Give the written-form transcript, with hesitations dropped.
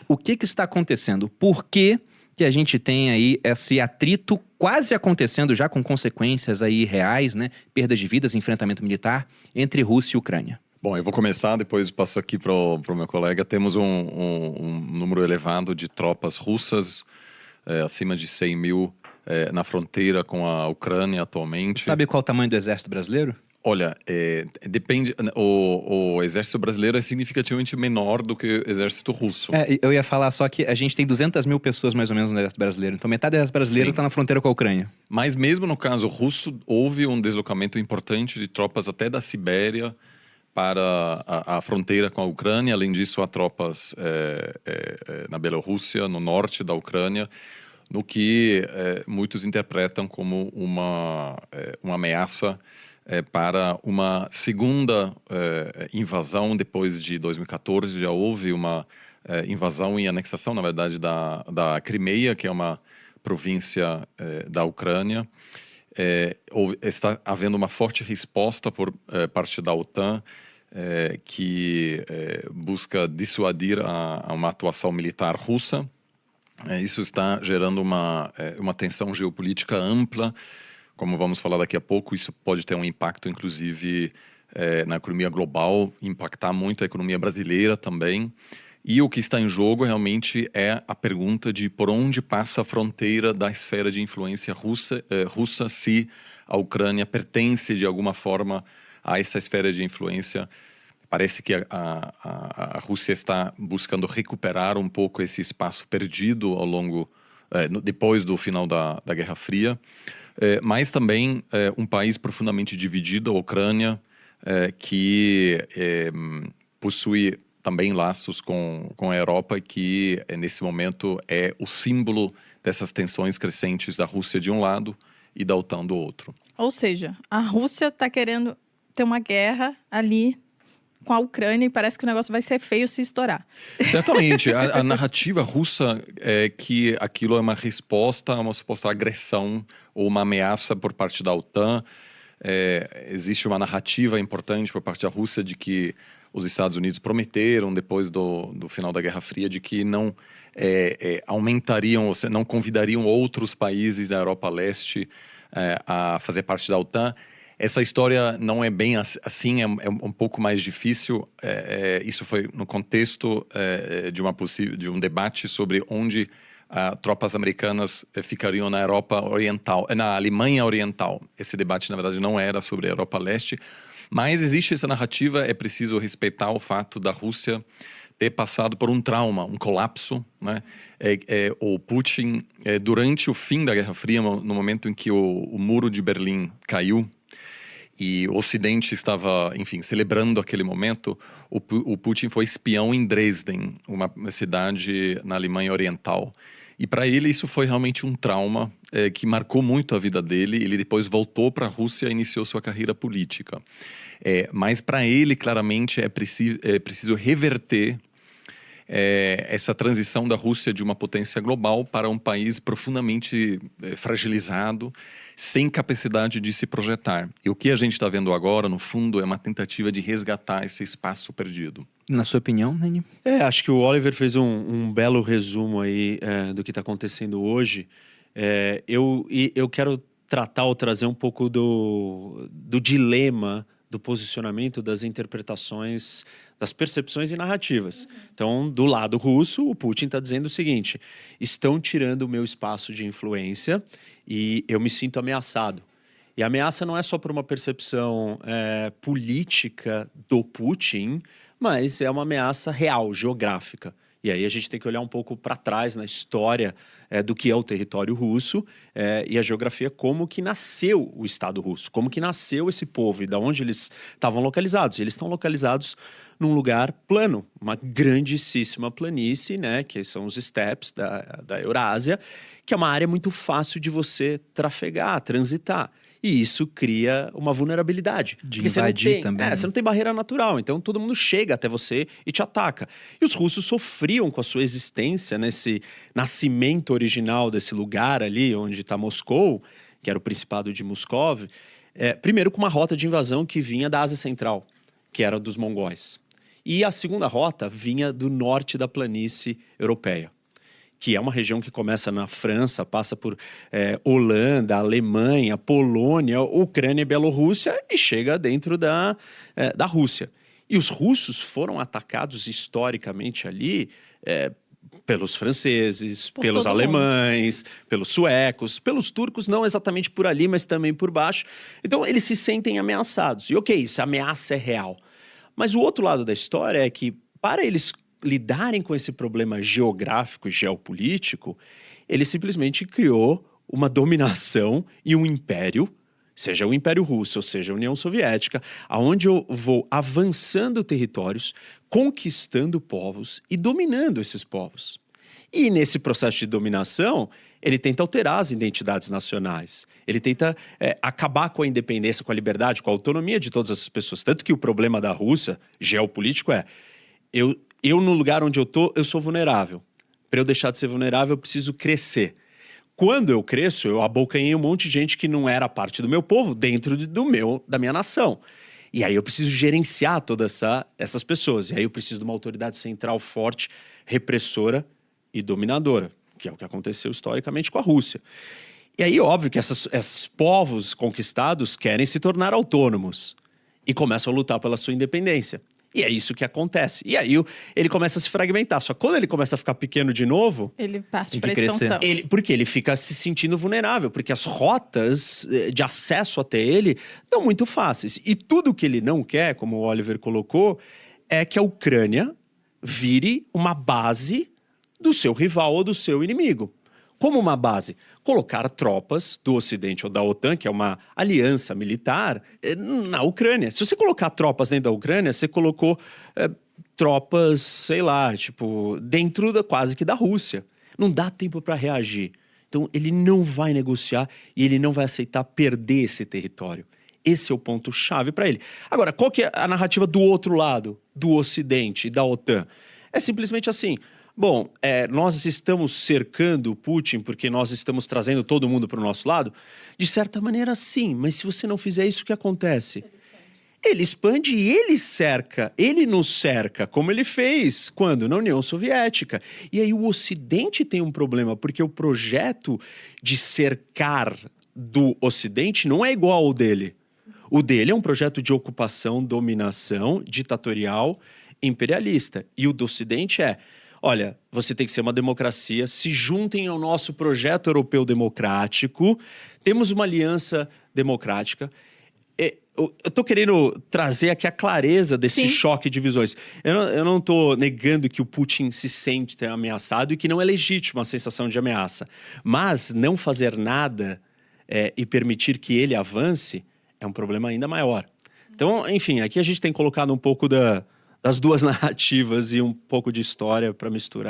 O que está acontecendo? Por que a gente tem aí esse atrito quase acontecendo já com consequências aí reais, né? Perdas de vidas, enfrentamento militar entre Rússia e Ucrânia. Bom, eu vou começar, depois passo aqui para o meu colega. Temos um número elevado de tropas russas, acima de 100 mil na fronteira com a Ucrânia atualmente. Sabe qual é o tamanho do exército brasileiro? Olha, depende. O exército brasileiro é significativamente menor do que o exército russo. Eu ia falar só que a gente tem 200 mil pessoas mais ou menos no exército brasileiro. Então metade do exército brasileiro está na fronteira com a Ucrânia. Mas mesmo no caso russo, houve um deslocamento importante de tropas até da Sibéria para a fronteira com a Ucrânia. Além disso, há tropas na Bielorrússia, no norte da Ucrânia, no que muitos interpretam como uma ameaça para uma segunda invasão. Depois de 2014, já houve uma invasão e anexação, na verdade, da Crimeia, que é uma província da Ucrânia. Está havendo uma forte resposta por parte da OTAN, que busca dissuadir a uma atuação militar russa. Isso está gerando uma tensão geopolítica ampla. Como vamos falar daqui a pouco, isso pode ter um impacto, inclusive, na economia global, impactar muito a economia brasileira também. E o que está em jogo realmente é a pergunta de por onde passa a fronteira da esfera de influência russa, se a Ucrânia pertence de alguma forma a essa esfera de influência. Parece que a Rússia está buscando recuperar um pouco esse espaço perdido ao longo, depois do final da Guerra Fria. Mas também um país profundamente dividido, a Ucrânia, que possui também laços com a Europa, que nesse momento é o símbolo dessas tensões crescentes da Rússia de um lado e da OTAN do outro. Ou seja, a Rússia está querendo ter uma guerra ali com a Ucrânia e parece que o negócio vai ser feio se estourar. Certamente. A narrativa russa é que aquilo é uma resposta a uma suposta agressão ou uma ameaça por parte da OTAN. Existe uma narrativa importante por parte da Rússia de que os Estados Unidos prometeram, depois do final da Guerra Fria, de que não aumentariam, ou não convidariam outros países da Europa Leste a fazer parte da OTAN. Essa história não é bem assim, é um pouco mais difícil. Isso foi no contexto de um debate sobre onde tropas americanas ficariam na Europa Oriental, na Alemanha Oriental. Esse debate, na verdade, não era sobre a Europa Leste, mas existe essa narrativa. É preciso respeitar o fato da Rússia ter passado por um trauma, um colapso, né? O Putin, durante o fim da Guerra Fria, no momento em que o muro de Berlim caiu, e o Ocidente estava, enfim, celebrando aquele momento, o Putin foi espião em Dresden, uma cidade na Alemanha Oriental. E para ele isso foi realmente um trauma que marcou muito a vida dele. Ele depois voltou para a Rússia e iniciou sua carreira política. Mas para ele, claramente, é preciso reverter essa transição da Rússia de uma potência global para um país profundamente fragilizado, sem capacidade de se projetar. E o que a gente está vendo agora, no fundo, é uma tentativa de resgatar esse espaço perdido. Na sua opinião, Nani? Acho que o Oliver fez um belo resumo aí do que está acontecendo hoje. Eu quero tratar ou trazer um pouco do dilema do posicionamento, das interpretações, das percepções e narrativas. Então, do lado russo, o Putin está dizendo o seguinte: estão tirando o meu espaço de influência e eu me sinto ameaçado. E a ameaça não é só por uma percepção política do Putin, mas é uma ameaça real, geográfica. E aí a gente tem que olhar um pouco para trás na história do que é o território russo e a geografia, como que nasceu o Estado russo, como que nasceu esse povo e de onde eles estavam localizados. Eles estão localizados num lugar plano, uma grandíssima planície, né, que são os steppes da Eurásia, que é uma área muito fácil de você trafegar, transitar. E isso cria uma vulnerabilidade. De invadir também. Você não tem barreira natural, então todo mundo chega até você e te ataca. E os russos sofriam com a sua existência nesse nascimento original desse lugar ali, onde está Moscou, que era o Principado de Moscov, primeiro com uma rota de invasão que vinha da Ásia Central, que era dos mongóis. E a segunda rota vinha do norte da planície europeia, que é uma região que começa na França, passa por Holanda, Alemanha, Polônia, Ucrânia e Bielorrússia e chega dentro da Rússia. E os russos foram atacados historicamente ali pelos franceses, pelos alemães, pelos suecos, pelos turcos, não exatamente por ali, mas também por baixo. Então, eles se sentem ameaçados. E ok, essa ameaça é real. Mas o outro lado da história é que, para eles lidarem com esse problema geográfico e geopolítico, ele simplesmente criou uma dominação e um império, seja o Império Russo, ou seja a União Soviética, aonde eu vou avançando territórios, conquistando povos e dominando esses povos. E nesse processo de dominação, ele tenta alterar as identidades nacionais. Ele tenta acabar com a independência, com a liberdade, com a autonomia de todas essas pessoas. Tanto que o problema da Rússia, geopolítico, eu no lugar onde eu tô, eu sou vulnerável. Para eu deixar de ser vulnerável, eu preciso crescer. Quando eu cresço, eu abocanhei um monte de gente que não era parte do meu povo dentro da minha nação. E aí eu preciso gerenciar todas essas pessoas. E aí eu preciso de uma autoridade central forte, repressora e dominadora, que é o que aconteceu historicamente com a Rússia. E aí, óbvio que esses povos conquistados querem se tornar autônomos e começam a lutar pela sua independência. E é isso que acontece. E aí ele começa a se fragmentar. Só que quando ele começa a ficar pequeno de novo... Ele parte Tem para a que crescer. expansão. Porque ele fica se sentindo vulnerável. Porque as rotas de acesso até ele estão muito fáceis. E tudo que ele não quer, como o Oliver colocou, é que a Ucrânia vire uma base do seu rival ou do seu inimigo. Como uma base? Colocar tropas do Ocidente ou da OTAN, que é uma aliança militar, na Ucrânia. Se você colocar tropas dentro da Ucrânia, você colocou tropas, sei lá, tipo, dentro quase que da Rússia. Não dá tempo para reagir. Então, ele não vai negociar e ele não vai aceitar perder esse território. Esse é o ponto-chave para ele. Agora, qual que é a narrativa do outro lado, do Ocidente e da OTAN? É simplesmente assim... Bom, nós estamos cercando o Putin porque nós estamos trazendo todo mundo para o nosso lado? De certa maneira, sim. Mas se você não fizer isso, o que acontece? Ele expande e ele cerca. Ele nos cerca, como ele fez. Quando? Na União Soviética. E aí o Ocidente tem um problema, porque o projeto de cercar do Ocidente não é igual ao dele. O dele é um projeto de ocupação, dominação, ditatorial, imperialista. E o do Ocidente olha, você tem que ser uma democracia, se juntem ao nosso projeto europeu democrático, temos uma aliança democrática. Eu estou querendo trazer aqui a clareza desse choque de visões. Eu não estou negando que o Putin se sente ameaçado e que não é legítima a sensação de ameaça. Mas não fazer nada e permitir que ele avance é um problema ainda maior. Então, enfim, aqui a gente tem colocado um pouco das duas narrativas e um pouco de história para misturar.